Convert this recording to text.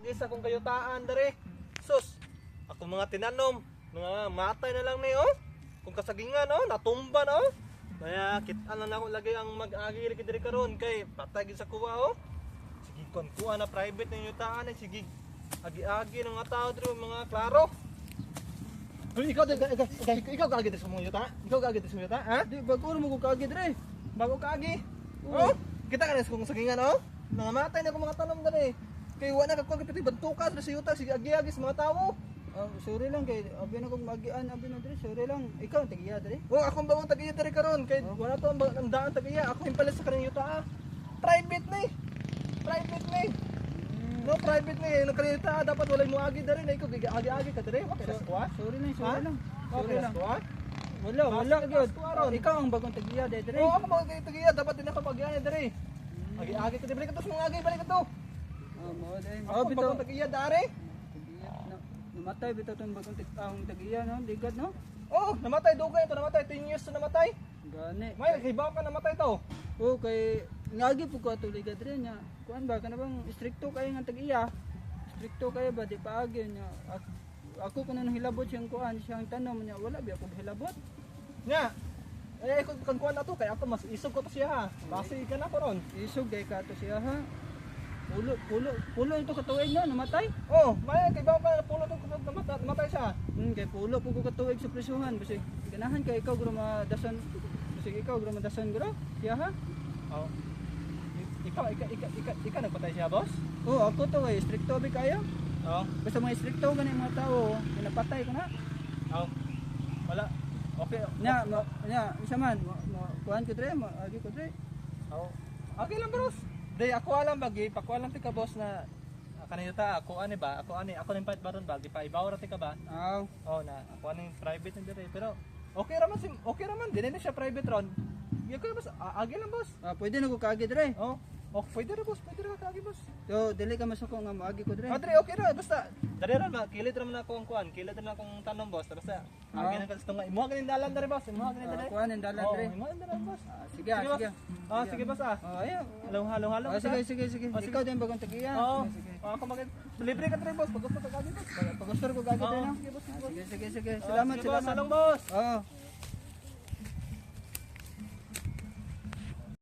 mag-isa kong kayutaan dere. Sus, ako mga tinanom, mga matay na lang ni oh. Kung kasagingan oh, natumba na oh. Kaya kitaan na ako lagay ang mag-agi lagi diri karon kay patay gid sa kuha oh. Sige kon kuha na private na yutaan eh, sige. Agi-agi ng mga tao diri mga klaro. Ikaw kagid sa mga yuta? Ikaw kagid sa mga yuta, ha? Di bago mo ko kagid re. Bago kagi. Oh, kita ka na kung sagingan oh. Nangamatay na ko mga tanom dali. Kay wala ka kung kapit bantuka sa yuta sige agi-agi sa mga tawo. Sorry lang kay abi na kong magian abi na dire. Sorry lang. Ikaw tagiya dire. Oh, akong bawang tagiya diri karon kay wala to ang daan tagiya. Ako yung palit sa kanang yuta. Private ni. Private ni. No private ni. No kanita dapat walay mo agi diri na ikaw agi-agi ka diri. Okay ra squad. Sorry lang, sorry lang. Okay ra squad. Wala gyud. Ikaw ang bagong tagiya dire. Oh, ako mga tagiya dapat din ako pag-agi diri. Agi-agi ka diri balik ka to sa mga agi balik ka to. Mo dai. Ako bagong tagiya dari. Namatay bitaw tong bagong tagiya no, ligat no. Oh, namatay dugay ito, namatay 10 years na namatay. Gani. May kay ka namatay to. Oh kay ngagi po ko ato ligat dire nya. Kuan ba kana bang stricto kay nga tagiya? Stricto kay ba di paagi nya. Ako kuno nang hilabot siyang kuan siyang tanom nya wala bi ako hilabot. Nya. Kung kan kuan ato kay ako mas isog ko to siya ha. Base ka na karon. Isog kay ka to siya ha. Pulo ito katuig no namatay. Oh, may kay ka pulo to namatay siya. Kay pulo po ko katuig sa presyuhan basig ganahan kay ikaw guro madason. Basig ikaw guro madason guro. Siya ha. Oh. Ikaw nagpatay siya, boss? Oh, ako to kay stricto bi kayo. Oh. Basta mga stricto gani mga tao, pinapatay ko na. Oh. Wala. Okay. Nya, isa man, kuhan ko dre, agi ko dre. Oh. Okay lang, bros. Day ako alam bagi, pakuha lang tika boss na kanina ta ako ani ba? Ako ning fight baron ba? Di pa ibaw ra tika ba? Aw. Oh, na ako ning private na dire pero okay raman, dili na siya private ron. Yung ko boss, agi lang boss. Pwede na ko kaagi dre. Oh. Oh, pwede ra boss, pwede ra kagi boss. So, dili ka masuko nga maagi ko dre. Dre, okay ra basta. Dali ra ba, kilid ra man ako ang kuan, kilid ra akong tanom boss. Basta agi na ka nga. Imo ganin dalan dere boss, imo ganin dere. Kuhan ang dalan dre. Imo ganin dalan boss. Sige, sige. Sige boss ah. Ayo. Halo. Sige. Ikaw din bagong tagiya. Sige. Ako mag libre ka dre boss, pag gusto ka gagi boss. Pag gusto ko gagi dre no. Sige boss. Sige. Salamat. Salong boss. Oo.